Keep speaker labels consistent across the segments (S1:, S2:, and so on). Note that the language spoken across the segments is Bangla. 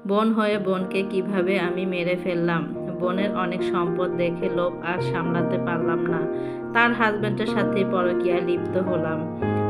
S1: বোন হয়ে বোনকে কিভাবে আমি মেরে ফেললাম। বোনের অনেক সম্পদ দেখে লোভ আর সামলাতে পারলাম না, তার হাজব্যান্ডের সাথে পরকীয়ায় লিপ্ত হলাম।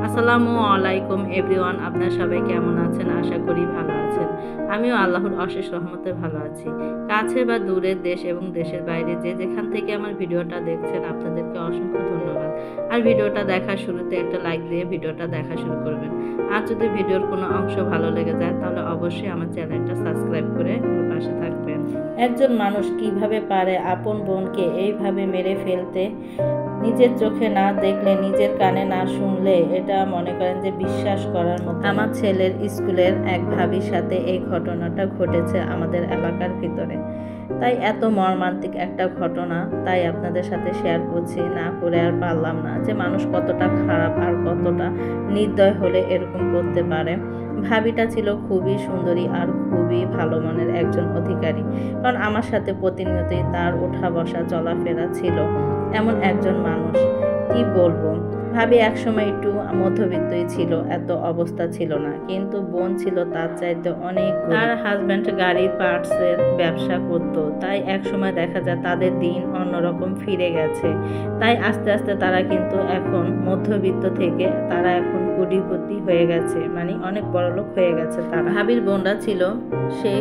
S1: আসসালামু আলাইকুম এভরিওয়ান, আপনারা সবাই কেমন আছেন? আশা করি ভালো আছেন। আমিও আল্লাহর অশেষ রহমতে ভালো আছি। কাছে বা দূরের দেশ এবং দেশের বাইরে যে যেখান থেকে আমার ভিডিওটা দেখছেন, আপনাদেরকে অসংখ্য ধন্যবাদ। আর ভিডিওটা দেখার শুরুতে একটা লাইক দিয়ে ভিডিওটা দেখা শুরু করবেন। আর যদি ভিডিওর কোনো অংশ ভালো লেগে যায় তাহলে অবশ্যই আমার চ্যানেলটা সাবস্ক্রাইব করে আমার পাশে থাকবেন। একজন মানুষ কিভাবে পারে আপন বোনকে এইভাবে মেরে ফেলতে? নিজের চোখে না দেখলে, নিজের কানে না শুনলে এটা মনে করেন যে বিশ্বাস করার মতো। আমার ছেলের স্কুলের এক ভাবির সাথে এই ঘটনাটা ঘটেছে আমাদের এলাকার ভিতরে। তাই এত মর্মান্তিক একটা ঘটনা, তাই আপনাদের সাথে শেয়ার করছি, না করে আর পারলাম না যে মানুষ কতটা খারাপ আর কতটা নির্দয় হলে এরকম করতে পারে। ভাবিটা ছিল খুবই সুন্দরী আর খুবই ভালো মনের একজন অধিকারী, কারণ আমার সাথে প্রতিনিয়তই তার ওঠা বসা চলাফেরা ছিল। এমন একজন মানুষ, কি বলবো, ভাবি একসময় একটু মধ্যবিত্তই ছিল, এত অবস্থা ছিল না, কিন্তু বোন ছিল তার চাইতে অনেক। তার হাজব্যান্ড গাড়ির পার্টসের ব্যবসা করত, তাই একসময় দেখা যায় তাদের দিন অন্যরকম ফিরে গেছে। তাই আস্তে আস্তে তারা কিন্তু এখন মধ্যবিত্ত থেকে তারা এখন কোটিপতি হয়ে গেছে, মানে অনেক বড় লোক হয়ে গেছে। তার ভাবির বোনরা ছিল সেই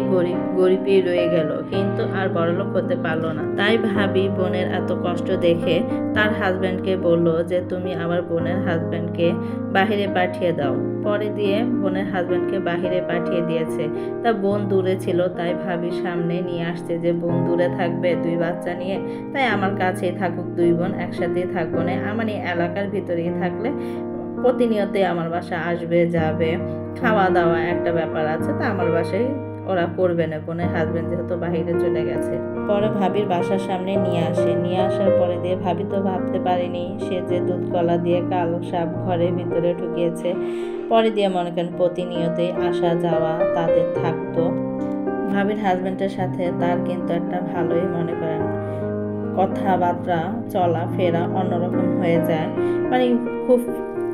S1: গরিবই রয়ে গেল, কিন্তু আর বড় লোক হতে পারলো না। তাই ভাবি বোনের এত কষ্ট দেখে তার হাজব্যান্ডকে বলল যে তুমি আমার বোনের হাজব্যান্ডকে বাহিরে পাঠিয়ে দাও। পরে দিয়ে বোনের হাজব্যান্ডকে বাহিরে পাঠিয়ে দিয়েছে। তা বোন দূরে ছিল, তাই ভাবির সামনে নিয়ে আসছে যে বোন দূরে থাকবে 2 বাচ্চা নিয়ে, তাই আমার কাছেই থাকুক, 2 বোন একসাথেই থাকবো না, আমার এই এলাকার ভিতরেই থাকলে প্রতিনিয়তই আমার বাসা আসবে যাবে, খাওয়া দাওয়া একটা ব্যাপার আছে, তা আমার বাসায় ওরা করবে না, বোনের হাজবেন্ড যেহেতু বাহিরে চলে গেছে। পরে ভাবির বাসার সামনে নিয়ে আসার পরে দিয়ে ভাবি তো ভাবতে পারেনি সে যে দুধ কলা দিয়ে কালো সাপ ঘরের ভিতরে ঢুকিয়েছে। পরে দিয়ে মনে করেন প্রতিনিয়তই আসা যাওয়া তাদের থাকতো। ভাবির হাজবেন্ডের সাথে তার কিন্তু একটা ভালোই মনে করেন কথাবার্তা চলাফেরা অন্যরকম হয়ে যায়, মানে খুব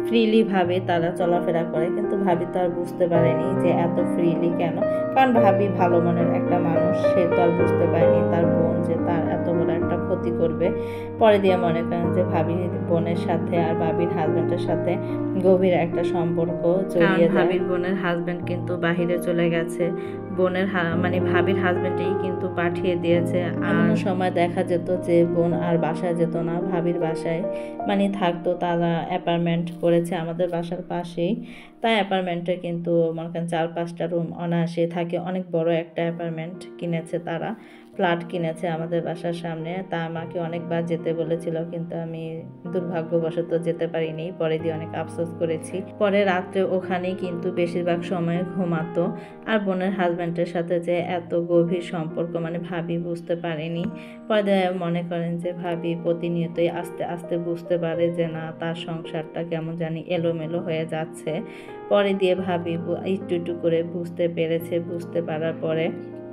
S1: ফ্রিলি ভাবে তারা চলাফেরা করে, কিন্তু ভাবি তো আর বুঝতে পারেনি যে এত ফ্রিলি কেন, কারণ ভাবি ভালো মনের একটা মানুষ, সে তো আর বুঝতে পারেনি তার বোন যে তার এত বড় একটা ক্ষতি করবে। পরে দিয়ে মনে করেন যে ভাবি বোনের সাথে আর ভাবির হাজবেন্ডের সাথে গভীর একটা সম্পর্ক জড়িয়ে যায়। ভাবির বোনের হাজবেন্ড কিন্তু বাহিরে চলে গেছে, বোনের মানে ভাবির হাজবেন্ডই কিন্তু পাঠিয়ে দিয়েছে। আর সময় দেখা যেত যে বোন আর বাসায় যেত না, ভাবির বাসায় মানে থাকতো। তারা অ্যাপার্টমেন্ট করেছে আমাদের বাসার পাশেই, তাই অ্যাপার্টমেন্টে কিন্তু মনে করেন 4-5টা রুম অনায়াসে থাকে, অনেক বড় একটা অ্যাপার্টমেন্ট কিনেছে তারা, ফ্ল্যাট কিনেছে আমাদের বাসার সামনে। তা আমাকে অনেকবার যেতে বলেছিল, কিন্তু আমি দুর্ভাগ্যবশত যেতে পারিনি, পরে দিয়ে অনেক আফসোস করেছি। পরে রাত্রে ওখানেই কিন্তু বেশিরভাগ সময় ঘুমাতো। আর বোনের হাজব্যান্ডের সাথে যে এত গভীর সম্পর্ক মানে ভাবি বুঝতে পারেনি। পরে মনে করেন যে ভাবি প্রতিনিয়তই আস্তে আস্তে বুঝতে পারে যে না, তার সংসারটা কেমন জানি এলোমেলো হয়ে যাচ্ছে। পরে দিয়ে ভাবি একটু একটু করে বুঝতে পেরেছে, বুঝতে পারার পরে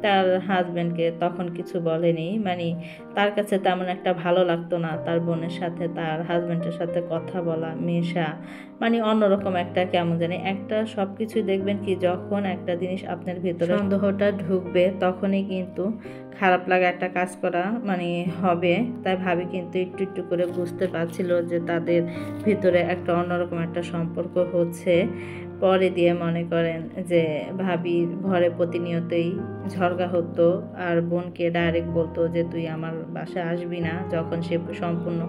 S1: তার হাজব্যান্ডকে তখন কিছু বলেনি, মানে তার কাছে তেমন একটা ভালো লাগতো না তার বোনের সাথে তার হাজব্যান্ডের সাথে কথা বলা মেশা, মানে অন্যরকম একটা কেমন জানি একটা সব কিছুই দেখবেন কি যখন একটা জিনিস আপনার ভিতরে সন্দেহটা ঢুকবে তখনই কিন্তু খারাপ লাগা একটা কাজ করা মানে হবে। তাই ভাবি কিন্তু একটু একটু করে বুঝতে পারছিল যে তাদের ভিতরে একটা অন্যরকম একটা সম্পর্ক হচ্ছে। পরে দিয়ে মনে করেন যে ভাবির ঘরে প্রতিনিয়তই ঝগড়া হতো, আর বোনকে ডাইরেক্ট বলতো যে তুই আমার বাসায় আসবি না। যখন সে সম্পূর্ণ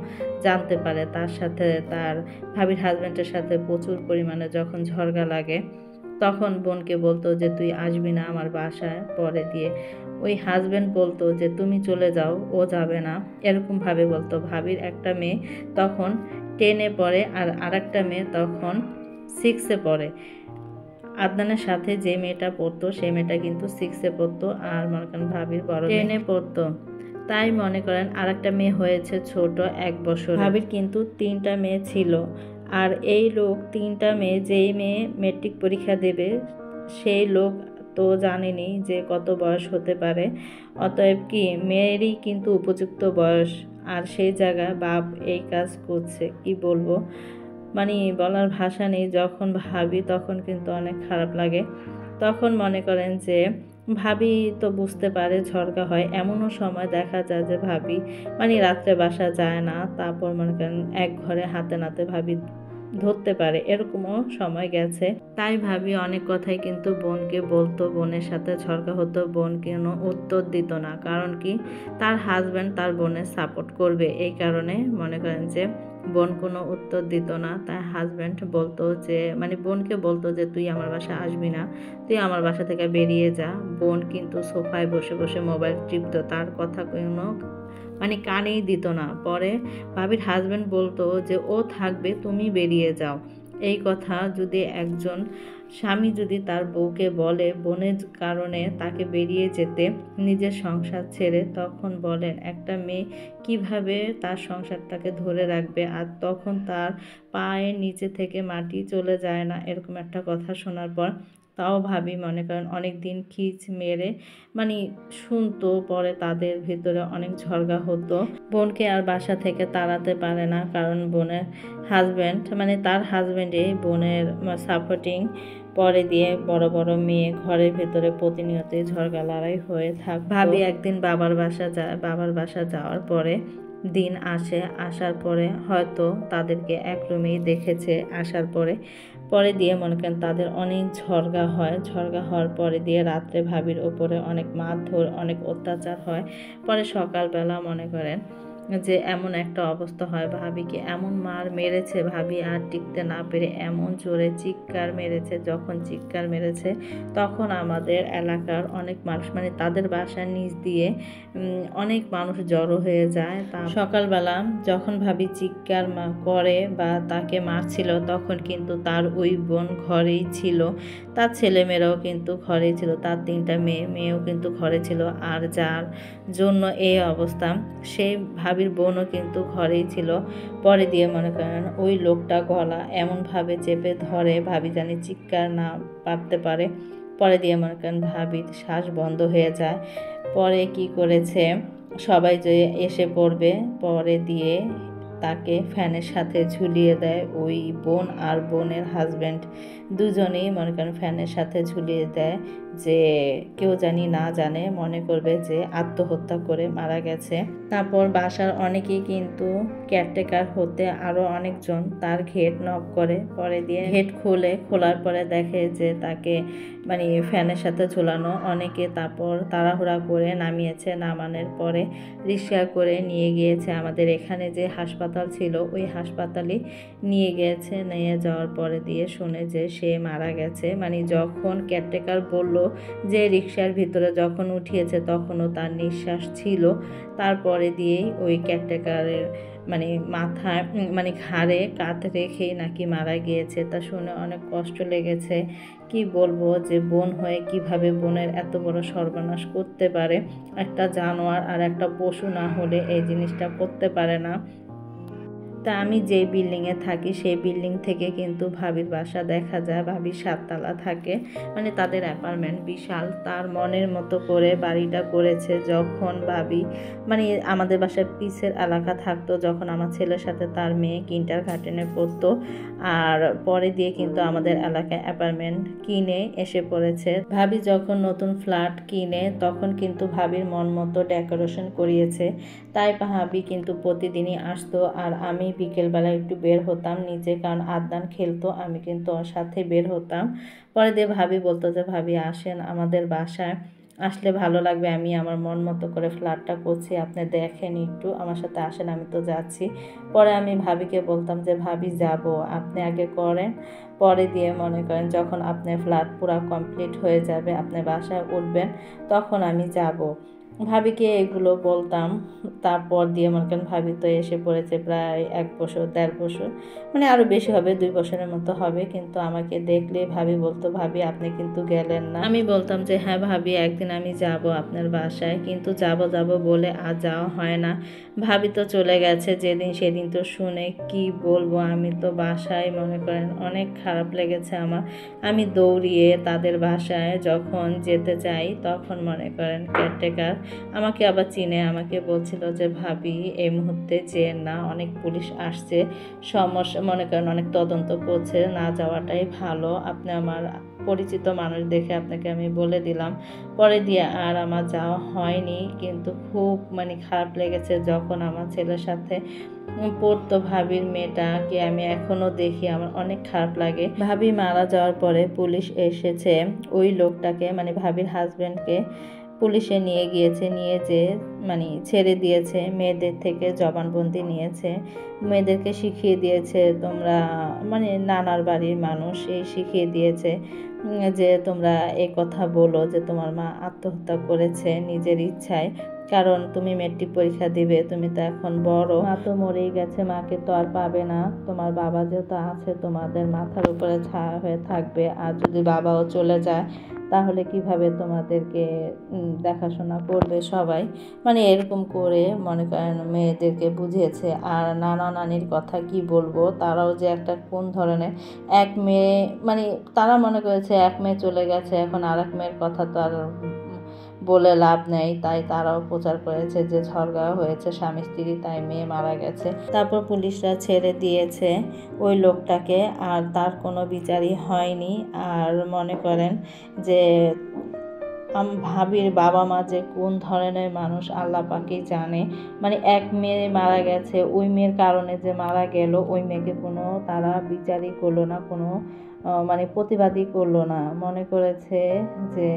S1: জানতে পারে তার সাথে তার ভাবির হাজব্যান্ডের সাথে প্রচুর পরিমাণে যখন ঝগড়া লাগে, তখন বোনকে বলতো যে তুই আসবি না আমার বাসায়। পরে দিয়ে ওই হাজব্যান্ড বলতো যে তুমি চলে যাও, ও যাবে না, এরকমভাবে বলতো। ভাবির একটা মেয়ে তখন 10-এ পড়ে আর আরেকটা মেয়ে তখন 6-এ পড়ে। আদনানের সাথে যে মেয়েটা পড়তো সেই মেয়েটা কিন্তু 6-এ পড়তো, আর মনে করেন ভাবির বড় 10-এ পড়তো। তাই মনে করেন আরেকটা মেয়ে হয়েছে ছোট 1 বছর। ভাবির কিন্তু 3টা মেয়ে ছিল, আর এই লোক 3টা মেয়ে, যেই মেয়ে মেট্রিক পরীক্ষা দেবে সেই লোক তো জানেনি যে কত বয়স হতে পারে, অতএব কি মেয়েরই কিন্তু উপযুক্ত বয়স, আর সেই জায়গায় বাপ এই কাজ করছে, কি বলবো, মানে বলার ভাষা নেই। যখন ভাবি তখন কিন্তু অনেক খারাপ লাগে। তখন মনে করেন যে ভাবি তো বুঝতে পারে ঝগড়া হয়, এমনও সময় দেখা যায় যে ভাবি রাত্রে বাসা যায় না, তারপর মনে করেন এক ঘরে হাতে নাতে ভাবি ধরতে পারে, এরকমও সময় গেছে। তাই ভাবি অনেক কথাই কিন্তু বোনকে বলতো, বোনের সাথে ঝগড়া হতো, বোন কোনো উত্তর দিত না। কারণ কি, তার হাজব্যান্ড তার বোনের সাপোর্ট করবে, এই কারণে মনে করেন যে বোন কোনো উত্তর দিত না। তার হাজব্যান্ড বলতো যে বোনকে বলতো যে তুই আমার বাসায় আসবি না, তুই আমার বাসা থেকে বেরিয়ে যা। বোন কিন্তু সোফায় বসে বসে মোবাইল টিপতো, তার কথা কোনো কানেই দিত না। পরে ভাবির হাজব্যান্ড বলতো যে ও থাকবে, তুমি বেরিয়ে যাও। এই কথা যদি একজন স্বামী যদি তার বউকে বলে বোনের কারণে তাকে বেরিয়ে যেতে, নিজের সংসার ছেড়ে, তখন বলেন একটা মেয়ে কিভাবে তার সংসারটাকে ধরে রাখবে। আর তখন তার পায়ের নিচে থেকে মাটি চলে যায় না, এরকম একটা কথা শোনার পর তাও ভাবি মনে করেন অনেক দিন খিচ মেরে শুনতো। পরে তাদের ভিতরে অনেক ঝগড়া হতো। বোনকে আর বাসা থেকে তাড়াতে পারে না, কারণ বোনের হাজব্যান্ড তার হাজব্যান্ডে বোনের সাপোর্টিং। পরে দিয়ে বড় বড় মেয়ে ঘরের ভেতরে প্রতিনিয়তই ঝগড়া লড়াই হয়ে থাকতো। ভাবি একদিন বাবার বাসা যায়, বাবার বাসা যাওয়ার পরে দিন আসে, আসার পরে হয়তো তাদেরকে এক রুমেই দেখেছে। আসার পরে পরে দিয়ে মনে করেন তাদের অনেক ঝগড়া হয়। ঝগড়া হওয়ার পরে দিয়ে রাত্রে ভাবির ওপরে অনেক মারধর, অনেক অত্যাচার হয়। পরে সকালবেলা মনে করেন যে এমন একটা অবস্থা হয়, ভাবিকে এমন মার মেরেছে, ভাবি আর টিকতে না পেরে এমন জোরে চিৎকার মেরেছে। যখন চিৎকার মেরেছে তখন আমাদের এলাকার অনেক মানুষ তাদের বাসার নিচ দিয়ে অনেক মানুষ জড়ো হয়ে যায়। তা সকালবেলা যখন ভাবি চিৎকার করে বা তাকে মারছিল, তখন কিন্তু তার ওই বোন ঘরেই ছিল, তার ছেলেমেয়েরাও কিন্তু ঘরেই ছিল, তার 3টা মেয়েও কিন্তু ঘরে ছিল। আর যার জন্য এই অবস্থা, সেই ভাবির বোনও কিন্তু ঘরেই ছিল। পরে দিয়ে মনে করেন ওই লোকটা গলা এমনভাবে চেপে ধরে ভাবি জানি চিৎকার না পারতে পারে। পরে দিয়ে মনে করেন ভাবির শ্বাস বন্ধ হয়ে যায়। পরে কি করেছে, সবাই যে এসে পড়বে, পরে দিয়ে তাকে ফ্যানের সাথে ঝুলিয়ে দেয়। ওই বোন আর বোনের হাজব্যান্ড দুজনেই মনে করেন ফ্যানের সাথে ঝুলিয়ে দেয়, যে কেউ জানি না জানে, মনে করবে যে আত্মহত্যা করে মারা গেছে। তারপর বাসার অনেকেই কিন্তু কেয়ারটেকার হতে আরও অনেকজন তার ঘেট নক করে। পরে দিয়ে ঘেট খোলার পরে দেখে যে তাকে ফ্যানের সাথে ঝুলানো। অনেকে তারপর তাড়াহুড়া করে নামিয়েছে, নামানোর পরে রিক্সা করে নিয়ে গিয়েছে আমাদের এখানে যে হাসপাতাল ছিল, ওই হাসপাতালে নিয়ে গিয়েছে। নিয়ে যাওয়ার পরে দিয়ে শুনে যে সে মারা গেছে। যখন কেয়ারটেকার বলল যে রিক্সার ভিতরে যখন উঠিয়েছে তখনও তার নিঃশ্বাস ছিল। তারপরে দিয়েই ওই কেয়ারটেকারের মাথায় ঘাড়ে কাত রেখেই নাকি মারা গিয়েছে। তা শুনে অনেক কষ্ট লেগেছে। কি বলবো যে বোন হয়ে কিভাবে বোনের এত বড় সর্বনাশ করতে পারে। একটা জানোয়ার আর একটা পশু না হলে এই জিনিসটা করতে পারে না। তা আমি যেই বিল্ডিংয়ে থাকি সেই বিল্ডিং থেকে কিন্তু ভাবির বাসা দেখা যায়। ভাবি 7 তলা থাকে, তাদের অ্যাপার্টমেন্ট বিশাল। তার মনের মতো করে বাড়িটা করেছে। যখন ভাবি আমাদের বাসায় পিসের এলাকা থাকতো, যখন আমার ছেলের সাথে তার মেয়ে কিন্ডারগার্টেনে পড়তো, আর পরে দিয়ে কিন্তু আমাদের এলাকায় অ্যাপার্টমেন্ট কিনে এসে পড়েছে। ভাবি যখন নতুন ফ্ল্যাট কিনে তখন কিন্তু ভাবির মন মতো ডেকোরেশন করিয়েছে। তাই ভাবি কিন্তু প্রতিদিনই আসতো, আর আমি বিকেলবেলা একটু বের হতাম নিচে, কারণ আদনান খেলতো, আমি কিন্তু ওর সাথে বের হতাম। পরে দিয়ে ভাবি বলতো যে ভাবি আসেন আমাদের বাসায়, আসলে ভালো লাগবে, আমি আমার মন মতো করে ফ্ল্যাটটা করছি, আপনি দেখেন একটু, আমার সাথে আসেন, আমি তো যাচ্ছি। পরে আমি ভাবিকে বলতাম যে ভাবি যাব, আপনি আগে করেন, পরে দিয়ে মনে করেন যখন আপনার ফ্ল্যাট পুরো কমপ্লিট হয়ে যাবে, আপনি বাসায় উঠবেন, তখন আমি যাব। ভাবিকে এগুলো বলতাম। তারপর দিয়ে মনে করেন ভাবি তো এসে পড়েছে প্রায় 1 বছর 1.5 বছর, আরও বেশি হবে, 2 বছরের মতো হবে। কিন্তু আমাকে দেখলে ভাবি বলতো ভাবি আপনি কিন্তু গেলেন না। আমি বলতাম যে হ্যাঁ ভাবি, একদিন আমি যাব আপনার বাসায়, কিন্তু যাব বলে আর যাওয়া হয় না। ভাবি তো চলে গেছে যেদিন, সেদিন তো শুনে কি বলবো, আমি তো বাসায় মনে করেন অনেক খারাপ লেগেছে আমার। আমি দৌড়িয়ে তাদের বাসায় যখন যেতে চাই তখন মনে করেন কেয়ারটেকার আমাকে আবার চিনে আমাকে বলছিল যে ভাবি এই মুহূর্তে যে না, অনেক পুলিশ আসছে, সমস্যা মনে করেন অনেক তদন্ত করছে, না যাওয়াটাই ভালো, আপনি আমার পরিচিত মানুষ দেখে আপনাকে আমি বলে দিলাম। পরে দিয়ে আর আমার যাওয়া হয়নি, কিন্তু খুব খারাপ লেগেছে যখন আমার ছেলের সাথে পড়তো ভাবির মেয়েটাকে আমি এখনো দেখি, আমার অনেক খারাপ লাগে। ভাবি মারা যাওয়ার পরে পুলিশ এসেছে, ওই লোকটাকে ভাবির হাজবেন্ডকে পুলিশে নিয়ে গিয়েছে, নিয়ে যে ছেড়ে দিয়েছে, মেয়েদের থেকে জবানবন্দি নিয়েছে, মেয়েদেরকে শিখিয়ে দিয়েছে তোমরা নানার বাড়ির মানুষ এই শিখিয়ে দিয়েছে যে তোমরা এই কথা বলো যে তোমার মা আত্মহত্যা করেছে নিজের ইচ্ছায়, কারণ তুমি মেট্রিক পরীক্ষা দিবে, তুমি তো এখন বড়, মা তো মরেই গেছে, মাকে তো আর পাবে না, তোমার বাবা যেহেতু আছে তোমাদের মাথার উপরে ছায়া হয়ে থাকবে, আর যদি বাবাও চলে যায় তাহলে কিভাবে তোমাদেরকে দেখাশোনা করবে সবাই, এরকম করে মনে করেন মেয়েদেরকে বুঝিয়েছে। আর নানা নানির কথা কি বলবো, তারাও যে একটা কোন ধরনের, এক মেয়ে তারা মনে করেছে এক মেয়ে চলে গেছে, এখন আর এক মেয়ের কথা তো আর বলে লাভ নেই, তাই তারাও প্রচার করেছে যে ঝগড়া হয়েছে স্বামী স্ত্রী, তাই মেয়ে মারা গেছে। তারপর পুলিশরা ছেড়ে দিয়েছে ওই লোকটাকে, আর তার কোনো বিচারই হয়নি। আর মনে করেন যে ভাবির বাবা মা যে কোন ধরনের মানুষ আল্লাহ পাকই জানে, এক মেয়ে মারা গেছে, ওই মেয়ের কারণে যে মারা গেল, ওই মেয়েকে কোনো তারা বিচারই করলো না, কোনো প্রতিবাদই করলো না, মনে করেছে যে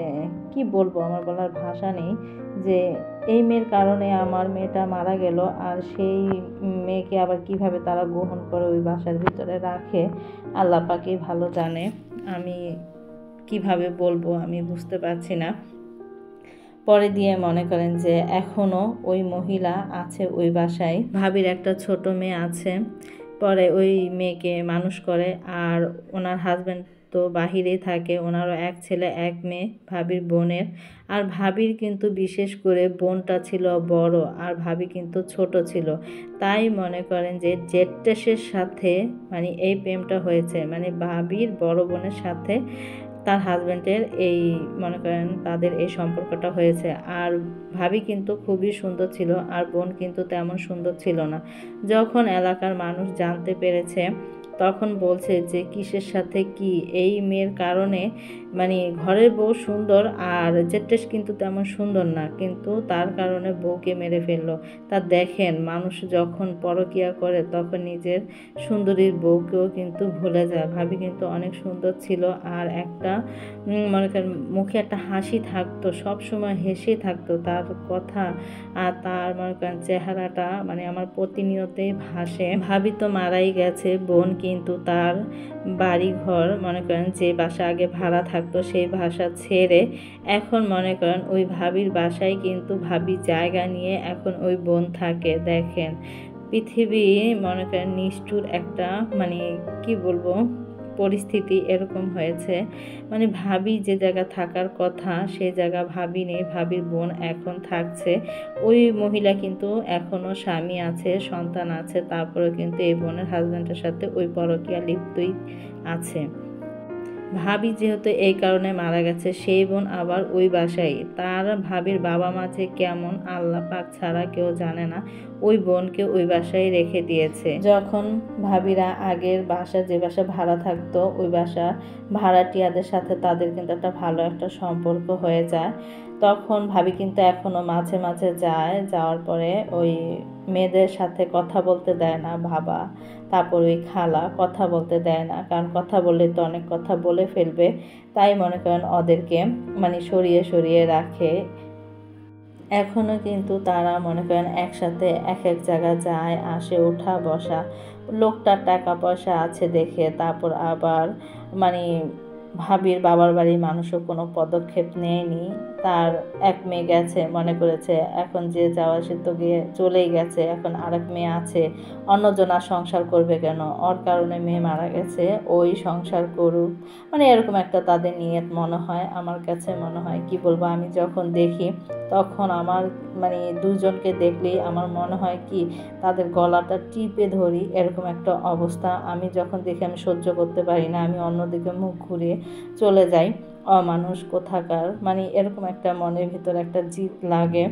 S1: কি বলবো, আমার বলার ভাষা নেই, যে এই মেয়ের কারণে আমার মেয়েটা মারা গেল, আর সেই মেয়েকে আবার কিভাবে তারা গ্রহণ করে ওই বাসার ভিতরে রাখে, আল্লাহ পাকই ভালো জানে, আমি কিভাবে বলবো আমি বুঝতে পারছি না। পরে দিয়ে মনে করেন যে এখনও ওই মহিলা আছে ওই বাসায়, ভাবির একটা ছোট মেয়ে আছে, পরে ওই মেয়েকে মানুষ করে, আর ওনার হাজব্যান্ড তো বাহিরেই থাকে, ওনারও এক ছেলে এক মেয়ে ভাবির বোনের, আর ভাবির কিন্তু বিশেষ করে বোনটা ছিল বড়, আর ভাবি কিন্তু ছোট ছিল, তাই মনে করেন যে জেঠটেসের সাথে এই প্রেমটা হয়েছে, ভাবির বড় বোনের সাথে তার হাজব্যান্ডের এই মনে করেন তাদের এই সম্পর্কটা হয়েছে। আর ভাবি কিন্তু খুবই সুন্দর ছিল, আর বোন কিন্তু তেমন সুন্দর ছিল না। যখন এলাকার মানুষ জানতে পেরেছে তখন বলছে যে কিসের সাথে কি, এই মেয়ের কারণে ঘরের বউ সুন্দর আর জেঠটেস কিন্তু তেমন সুন্দর না, কিন্তু তার কারণে বউকে মেরে ফেললো। তা দেখেন, মানুষ যখন পরকিয়া করে তখন নিজের সুন্দরীর বউকেও কিন্তু ভুলে যায়। ভাবি কিন্তু অনেক সুন্দর ছিল, আর একটা মনে করেন মুখে একটা হাসি থাকতো, সব সময় হেসে থাকতো, তার কথা আর তার মনে করেন চেহারাটা আমার প্রতিনিয়তই ভাসে। ভাবি তো মারাই গেছে, বোন কিন্তু তার বাড়ি ঘর মনে করেন যে বাসা আগে ভাড়া থাকতো সেই বাসা ছেড়ে এখন মনে করেন ওই ভাবির বাসায় কিন্তু ভাবি জায়গা নিয়ে এখন ওই বোন থাকে। দেখেন, পৃথিবী মনে করেন নিষ্ঠুর একটা কি বলবো পরিস্থিতি এরকম হয়েছে, ভাবি যে জায়গা থাকার কথা সেই জায়গা ভাবি নেই, ভাবির বোন এখন থাকছে। ওই মহিলা কিন্তু এখনও স্বামী আছে, সন্তান আছে, তারপরেও কিন্তু এই বোনের হাজব্যান্ডের সাথে ওই পরকীয়া লিপ্তই আছে। ভাবি যেহেতু এই কারণে মারা গেছে, সেই বোন আবার ওই বাসায়, তার ভাবির বাবা মা যে কেমন আল্লাহ পাক ছাড়া কেউ জানে না, ওই বোনকে ওই বাসায় রেখে দিয়েছে। যখন ভাবিরা আগের বাসা যে বাসা ভাড়া থাকতো ওই বাসা ভাড়াটিয়াদের সাথে তাদের কিন্তু একটা ভালো একটা সম্পর্ক হয়ে যায়, তখন ভাবি কিন্তু এখনো মাঝে মাঝে যায়, যাওয়ার পরে ওই মেয়েদের সাথে কথা বলতে দেয় না বাবা, তারপর ওই খালা কথা বলতে দেয় না, কারণ কথা বললে তো অনেক কথা বলে ফেলবে, তাই মনে করেন ওদেরকে সরিয়ে সরিয়ে রাখে। এখনও কিন্তু তারা মনে করেন একসাথে এক এক জায়গায় যায় আসে, ওঠা বসা, লোকটার টাকা পয়সা আছে দেখে তারপর আবার ভাবির বাবার বাড়ির মানুষও কোনো পদক্ষেপ নেয়নি। তার এক মেয়ে গেছে, মনে করেছে এখন যে যাওয়া সে তো গিয়ে চলেই গেছে, এখন আরেক মেয়ে আছে, অন্যজনা সংসার করবে কেন, ওর কারণে মেয়ে মারা গেছে, ওই সংসার করুক, এরকম একটা তাদের নিয়ত মনে হয়। আমার কাছে মনে হয় কি বলবো, আমি যখন দেখি তখন আমার দুজনকে দেখলেই আমার মনে হয় কি তাদের গলাটা টিপে ধরি, এরকম একটা অবস্থা। আমি যখন দেখি আমি সহ্য করতে পারি না, আমি অন্যদিকে মুখ ঘুরিয়ে চলে যাই। অমানুষ কোথাকার, মানে এরকম একটা মনের ভিতর একটা জিদ লাগে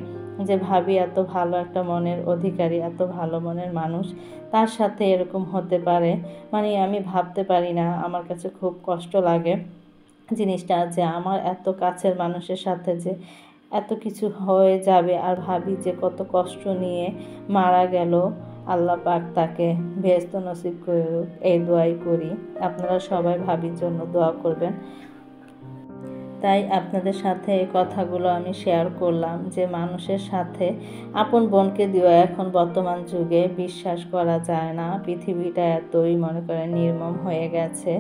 S1: যে ভাবি এত ভালো একটা মনের অধিকারী, এত ভালো মনের মানুষ, তার সাথে এরকম হতে পারে। মানে আমি ভাবতে পারি না, আমার কাছে খুব কষ্ট লাগে জিনিসটা, যে আমার এত কাছের মানুষের সাথে যে এত কিছু হয়ে যাবে। আর ভাবি যে কত কষ্ট নিয়ে মারা গেল, আল্লাহ পাক তাকে বেহেশত নসিব করুক, এই দোয়াই করি। আপনারা সবাই ভাবির জন্য দোয়া করবেন। তাই আপনাদের সাথে এই কথাগুলো আমি শেয়ার করলাম যে মানুষের সাথে আপন বোনকে দিয়েও এখন বর্তমান যুগে বিশ্বাস করা যায় না। পৃথিবীটা এতই মনে করেন নির্মম হয়ে গেছে।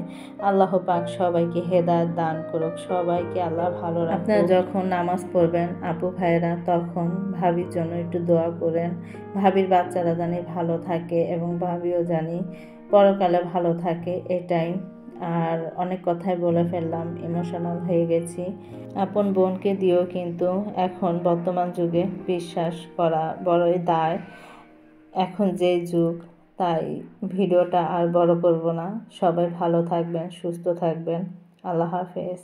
S1: আল্লাহ পাক সবাইকে হেদায়েত দান করুক, সবাইকে আল্লাহ ভালো রাখুক। আপনারা যখন নামাজ পড়বেন আপু ভাইরা, তখন ভাবির জন্য একটু দোয়া করেন। ভাবির বাচ্চারা জানি ভালো থাকে এবং ভাবিও জানি পরকালে ভালো থাকে, এটাই। আর অনেক কথাই বলে ফেললাম, ইমোশনাল হয়ে গেছি। আপন বোনকে দিয়েও কিন্তু এখন বর্তমান যুগে বিশ্বাস করা বড়ই দায়, এখন যে যুগ। তাই ভিডিওটা আর বড় করব না। সবাই ভালো থাকবেন, সুস্থ থাকবেন। আল্লাহ হাফেজ।